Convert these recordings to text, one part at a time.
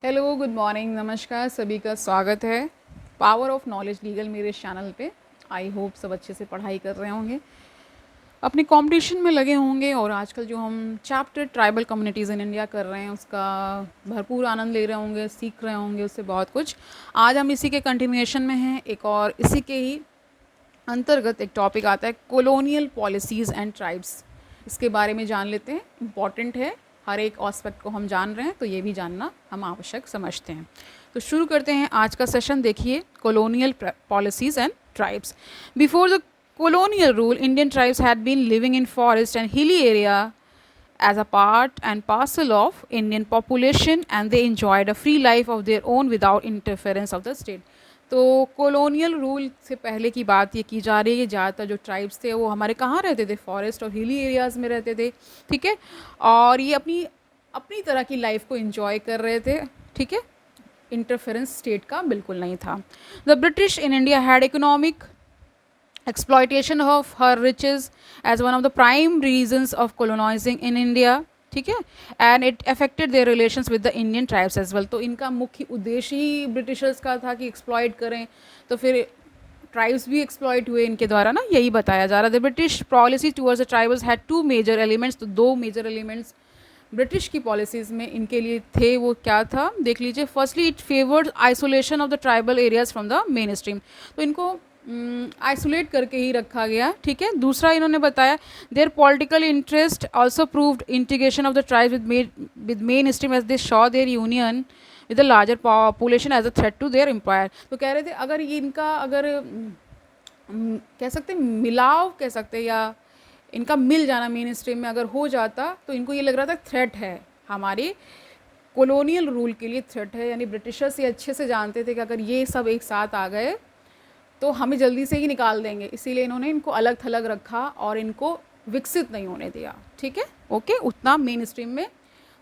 Hello, good morning, नमस्कार, सभी का स्वागत है पावर ऑफ नॉलेज लीगल मेरे इस चैनल पे। आई होप सब अच्छे से पढ़ाई कर रहे होंगे, अपनी कंपटीशन में लगे होंगे और आजकल जो हम chapter tribal communities in India कर रहे हैं उसका भरपूर आनंद ले रहे होंगे, सीख रहे होंगे उससे बहुत कुछ। आज हम इसी के कंटिन्यूएशन में हैं, एक और इसी के ही अंतर्गत एक टॉपिक आता है कॉलोनियल पॉलिसीज़ एंड ट्राइब्स। इसके बारे में जान लेते हैं, इम्पॉर्टेंट है, हर एक एस्पेक्ट को हम जान रहे हैं तो ये भी जानना हम आवश्यक समझते हैं। तो शुरू करते हैं आज का सेशन। देखिए, colonial policies and tribes. Before the colonial rule, Indian tribes had been living in forest and hilly area as a part and parcel of Indian population, and they enjoyed a free life of their own without interference of the state. तो colonial rule से पहले की बात ये की जा रही है, ज़्यादातर जो ट्राइब्स थे वो हमारे कहाँ रहते थे, फॉरेस्ट और हिली एरियाज़ में रहते थे, ठीक है। और ये अपनी अपनी तरह की लाइफ को एंजॉय कर रहे थे, ठीक है। इंटरफेरेंस स्टेट का बिल्कुल नहीं था। The British in India had economic exploitation of her riches as one of the prime reasons of colonizing in India, ठीक है। And it affected their relations with the Indian tribes as well. तो इनका मुख्य उद्देश्य ही Britishers का था कि exploit करें, तो फिर ट्राइब्स भी एक्सप्लॉइट हुए इनके द्वारा ना, यही बताया जा रहा है। The British policy towards the tribals had two major elements. तो दो मेजर एलिमेंट्स ब्रिटिश की पॉलिसीज़ में इनके लिए थे, वो क्या था देख लीजिए। Firstly, it favoured isolation of the tribal areas from the mainstream. तो इनको आइसोलेट करके ही रखा गया, ठीक है। दूसरा इन्होंने बताया, their political interest also proved integration of the tribe with mainstream as they saw their union with the larger population as a threat to their empire. तो कह रहे थे अगर ये इनका अगर कह सकते मिलाव कह सकते, या इनका मिल जाना मेन स्ट्रीम में अगर हो जाता, तो इनको ये लग रहा था थ्रेट है, हमारे कॉलोनियल रूल के लिए थ्रेट है। यानी ब्रिटिशर्स ये अच्छे से जानते थे कि अगर ये सब एक साथ आ गए तो हमें जल्दी से ही निकाल देंगे, इसीलिए इन्होंने इनको अलग थलग रखा और इनको विकसित नहीं होने दिया, ठीक है। ओके, उतना मेन स्ट्रीम में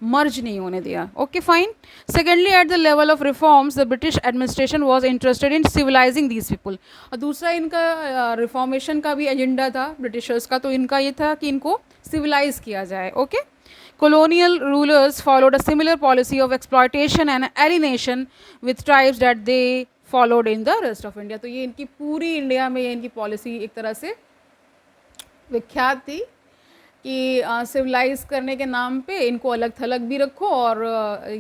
मर्ज नहीं होने दिया। Okay, fine. Secondly, at the level of reforms the British administration was interested in civilising these people. और दूसरा इनका रिफॉर्मेशन का भी एजेंडा था ब्रिटिशर्स का, तो इनका ये था कि इनको सिविलाइज किया जाए। Okay, colonial rulers followed a similar policy of exploitation and alienation with tribes that they followed in the rest of India। तो ये इनकी पूरी इंडिया में ये इनकी पॉलिसी एक तरह से विख्यात थी कि सिविलाइज करने के नाम पे इनको अलग थलग भी रखो और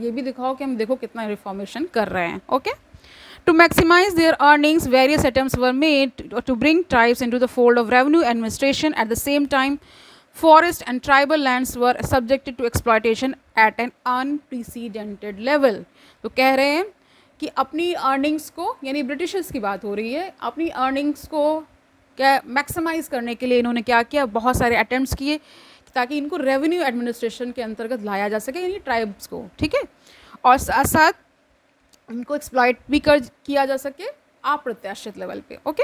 ये भी दिखाओ कि हम देखो कितना रिफॉर्मेशन कर रहे हैं। Okay, to maximize their earnings, various attempts were made to bring tribes into the fold of revenue administration. At the same time, forest and tribal lands were subjected to exploitation at an unprecedented level। तो कह रहे हैं कि अपनी earnings को, यानी Britishers की बात हो रही है, अपनी अर्निंग्स को क्या मैक्सिमाइज़ करने के लिए इन्होंने क्या किया, बहुत सारे अटेम्प्ट्स किए ताकि इनको रेवेन्यू एडमिनिस्ट्रेशन के अंतर्गत लाया जा सके, यानी ट्राइब्स को, ठीक है। और साथ साथ इनको एक्सप्लॉइट भी किया जा सके अप्रत्याशित लेवल पे। Okay,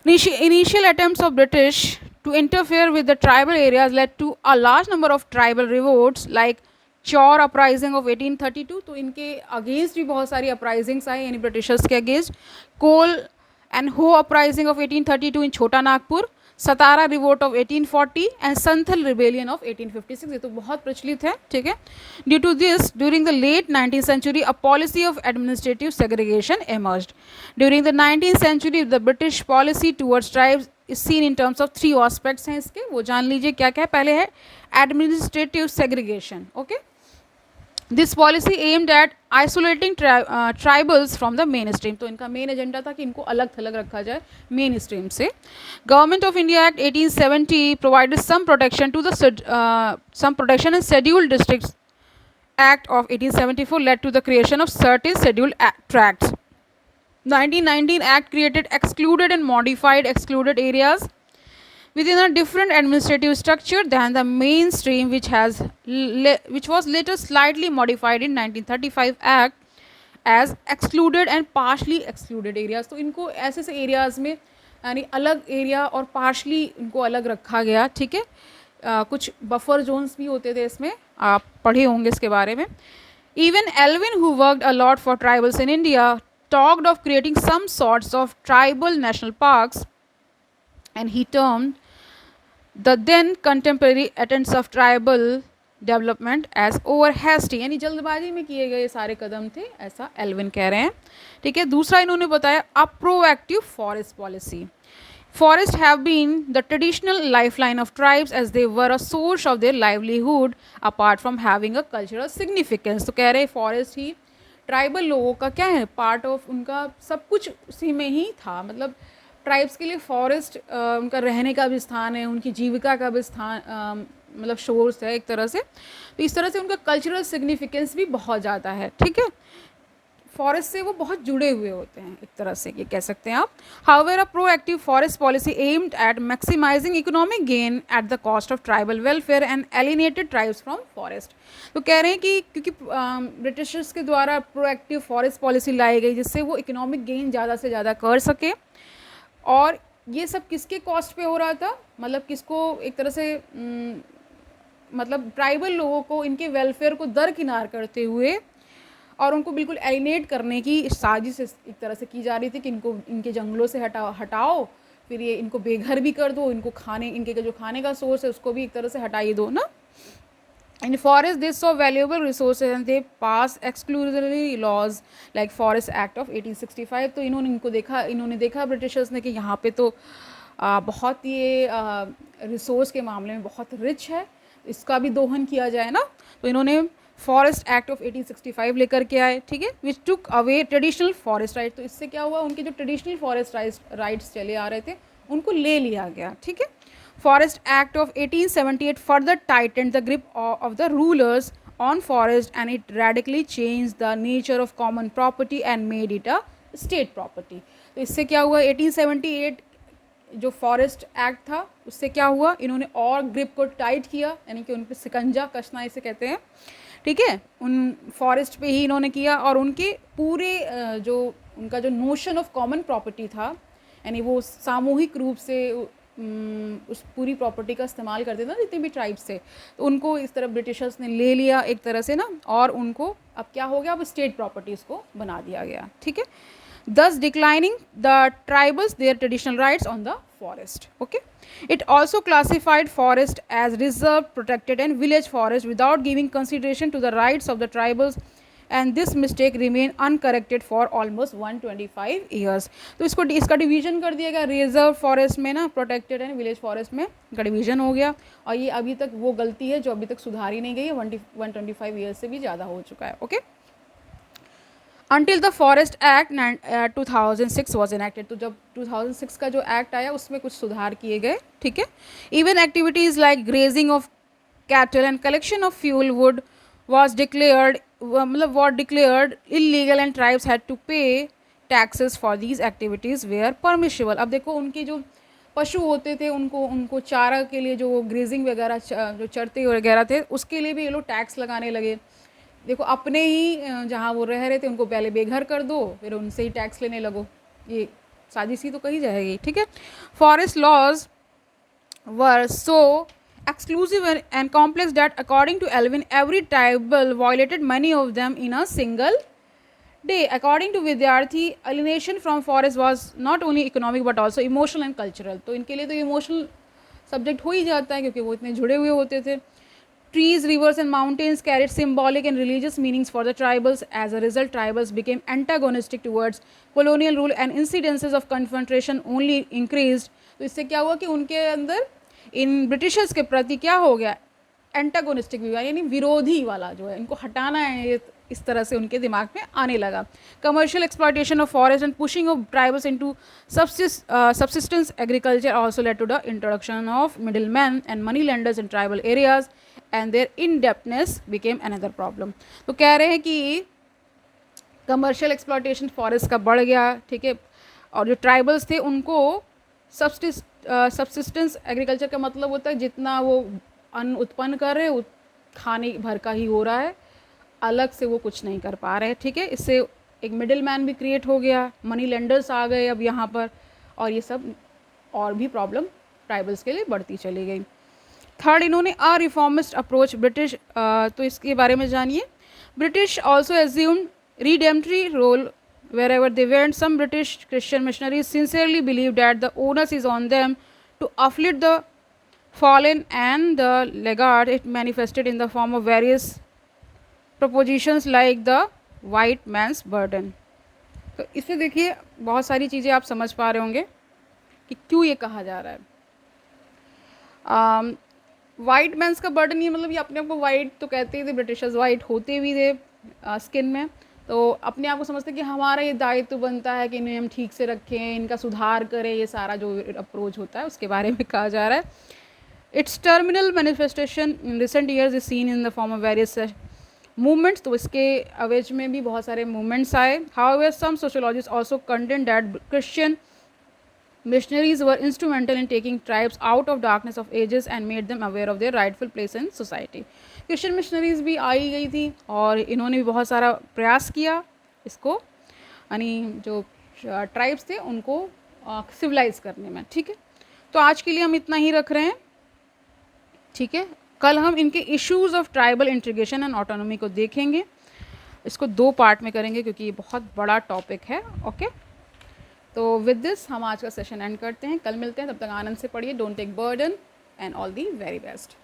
initial attempts of British to interfere with the tribal areas led to a large number of tribal revolts like चौर अपराइजिंग ऑफ 1832। तो इनके अगेंस्ट भी बहुत सारी अपराइजिंग्स आई, यानी ब्रिटिशर्स के against. Kol and Ho uprising of 1832 in Chota Nagpur, Satara revolt of 1840 and Santhal rebellion of 1856। ये तो बहुत प्रचलित है, ठीक है। Due to this, during the late 19th century a policy of administrative segregation emerged। During the 19th century the British policy towards tribes is seen in terms of 3 aspects हैं इसके, वो जान लीजिए क्या क्या है। पहले है administrative segregation। Okay, this policy aimed eight isolating tribals from the mainstream. तो इनका मेन एजेंडा था कि इनको अलग थलग रखा जाए मेन स्ट्रीम से। Government of India act 1870 provided some protection to the some protection in scheduled districts। Act of 1874 led to the creation of certain scheduled tracts। 1919 Act created excluded and modified excluded areas within a different administrative structure than the mainstream, which was later slightly modified in 1935 Act as excluded and partially excluded areas। तो इनको ऐसे ऐसे areas में, यानी अलग area और partially इनको अलग रखा गया, ठीक है। कुछ बफर जोन्स भी होते थे इसमें, आप पढ़े होंगे इसके बारे में। Even Elvin, who worked a lot for tribals in India, talked of creating some sorts of tribal national parks, and he termed the then contemporary attempts of tribal development as over hasty, यानी जल्दबाजी में किए गए सारे कदम थे, ऐसा Alvin कह रहे हैं। ठीक है, दूसरा इन्होंने बताया अ proactive forest policy. Forests have been the traditional lifeline of tribes as they were a source of their livelihood apart from having a cultural significance। तो कह रहे फॉरेस्ट ही ट्राइबल लोगों का क्या है, पार्ट ऑफ उनका सब कुछ उसी में ही था। मतलब ट्राइब्स के लिए फॉरेस्ट उनका रहने का भी स्थान है, उनकी जीविका का भी स्थान मतलब सोर्स है एक तरह से। तो इस तरह से उनका कल्चरल सिग्निफिकेंस भी बहुत ज़्यादा है। ठीक है, फॉरेस्ट से वो बहुत जुड़े हुए होते हैं, एक तरह से ये कह सकते हैं आप। However a proactive forest policy aimed at maximising economic gain at the cost of tribal welfare and alienated tribes from forest. तो कह रहे हैं कि क्योंकि ब्रिटिशर्स के द्वारा प्रोएक्टिव फॉरेस्ट पॉलिसी लाई गई जिससे वो इकोनॉमिक गेन ज़्यादा से ज़्यादा कर सके, और ये सब किसके कॉस्ट पे हो रहा था, मतलब किसको एक तरह से मतलब ट्राइबल लोगों को इनके वेलफेयर को दरकिनार करते हुए और उनको बिल्कुल एलिनेट करने की साजिश एक तरह से की जा रही थी कि इनको इनके जंगलों से हटाओ, फिर ये इनको बेघर भी कर दो, इनको खाने इनके जो खाने का सोर्स है उसको भी एक तरह से हटाई दो ना। In forest they saw valuable resources and they pass exclusively laws like forest act of 1865। तो इन्होंने देखा ब्रिटिशर्स ने कि यहाँ पे तो बहुत ये रिसोर्स के मामले में बहुत रिच है, इसका भी दोहन किया जाए ना। तो इन्होंने फॉरेस्ट एक्ट ऑफ 1865 लेकर के आए। ठीक है, which took away traditional forest right. तो इससे क्या हुआ, उनके जो ट्रेडिशनल फॉरेस्ट राइट्स चले आ रहे थे उनको ले लिया गया। ठीक है, forest act of 1878 further tightened the grip of the rulers on forest and it radically change the nature of common property and made it a state property. तो इससे क्या हुआ, 1878 जो फॉरेस्ट एक्ट था उससे क्या हुआ, इन्होंने और ग्रिप को टाइट किया, यानी कि उन पर शिकंजा कसना इसे कहते हैं। ठीक है, उन फॉरेस्ट पे ही इन्होंने किया, और उनके पूरे जो उनका जो नोशन ऑफ कॉमन प्रॉपर्टी था, यानी वो सामूहिक रूप से उस पूरी प्रॉपर्टी का इस्तेमाल करते थे ना जितने भी ट्राइब्स थे, तो उनको इस तरह ब्रिटिशर्स ने ले लिया एक तरह से ना, और उनको अब क्या हो गया, अब स्टेट प्रॉपर्टीज़ को बना दिया गया। ठीक है, thus declining the tribals their traditional rights on the forest. Okay, it also classified forest as reserved, protected and village forest without giving consideration to the rights of the tribals, and this mistake remained uncorrected for almost 125 years. तो इसका division कर दिया गया, reserve forest में ना, protected and village forest में का division हो गया, और ये अभी तक वो गलती है जो अभी तक सुधारी नहीं गई है, 125 ईयर्स से भी ज़्यादा हो चुका है। Okay, Until the Forest Act 2006 was enacted। तो जब 2006 का जो एक्ट आया उसमें कुछ सुधार किए गए। ठीक है, even activities like grazing of cattle and collection of fuel wood was declared illegal and tribes had to pay taxes for these activities were permissible। अब देखो उनके जो पशु होते थे उनको चारा के लिए जो ग्रेजिंग वगैरह जो चरते वगैरह थे उसके लिए भी ये लोग टैक्स लगाने लगे। देखो अपने ही जहाँ वो रह रहे थे उनको पहले बेघर कर दो, फिर उनसे ही टैक्स लेने लगो, ये साजिश ही तो कही जाएगी। ठीक है, forest laws were so exclusive and complex that according to Elvin every tribal violated many of them in a single day। According to Vidyarthi alienation from forest was not only economic but also emotional and cultural। तो इनके लिए तो emotional subject हो ही जाता है क्योंकि वो इतने जुड़े हुए होते थे। Trees, rivers and mountains carried symbolic and religious meanings for the tribals. As a result, tribals became antagonistic towards colonial rule and incidences of confrontation only increased। तो इससे क्या हुआ कि उनके अंदर इन ब्रिटिशर्स के प्रति क्या हो गया, एंटागोनिस्टिक भी हुआ, यानी विरोधी वाला जो है, इनको हटाना है, ये इस तरह से उनके दिमाग में आने लगा। Commercial exploitation of forest and pushing of tribals into subsistence agriculture also led to the introduction of middlemen and money lenders in tribal areas and their indebtedness became another problem। तो कह रहे हैं कि कमर्शियल एक्सप्लॉयटेशन फॉरेस्ट का बढ़ गया। ठीक है, और जो ट्राइबल्स थे उनको सब्सिस्टेंस एग्रीकल्चर का मतलब होता है जितना वो अन्न उत्पन्न कर रहे खाने भर का ही हो रहा है, अलग से वो कुछ नहीं कर पा रहे। ठीक है, इससे एक मिडिल मैन भी क्रिएट हो गया, मनी लेंडर्स आ गए अब यहाँ पर, और ये सब और भी प्रॉब्लम ट्राइबल्स के लिए बढ़ती चली गई। थर्ड, इन्होंने अ रिफॉर्मिस्ट अप्रोच ब्रिटिश, तो इसके बारे में जानिए। British also assumed redemptory role wherever they went। Some British Christian missionaries sincerely believed that the onus is on them to afflict the fallen and the laggard, it manifested in the form of various propositions like the white man's burden. तो इससे देखिए बहुत सारी चीज़ें आप समझ पा रहे होंगे कि क्यों ये कहा जा रहा है. वाइट मैंस का बर्डन, ये मतलब ये अपने आप को वाइट तो कहते ही थे, ब्रिटिशर्स वाइट होते भी थे स्किन में, तो अपने आप को समझते कि हमारा ये दायित्व बनता है कि इन्हें हम ठीक से रखें, इनका सुधार करें. ये सारा जो अप्रोच होता है उसके बारे में कहा जा रहा है. Its terminal manifestation in recent years is seen in the form of various movements. तो इसके अवेज में भी बहुत सारे मूवमेंट्स आए. However some sociologist also contend that Christian missionaries were instrumental in taking tribes out of darkness of ages and made them aware of their rightful place in society. Christian missionaries भी आई गई थी और इन्होंने भी बहुत सारा प्रयास किया इसको, यानी जो ट्राइब्स थे उनको सिविलाइज करने में. ठीक है, तो आज के लिए हम इतना ही रख रहे हैं. ठीक है, कल हम इनके issues of tribal integration and autonomy को देखेंगे. इसको 2 पार्ट में करेंगे क्योंकि ये बहुत बड़ा टॉपिक है. ओके, तो विद दिस हम आज का सेशन एंड करते हैं. कल मिलते हैं, तब तक आनंद से पढ़िए. Don't take burden and all the very best.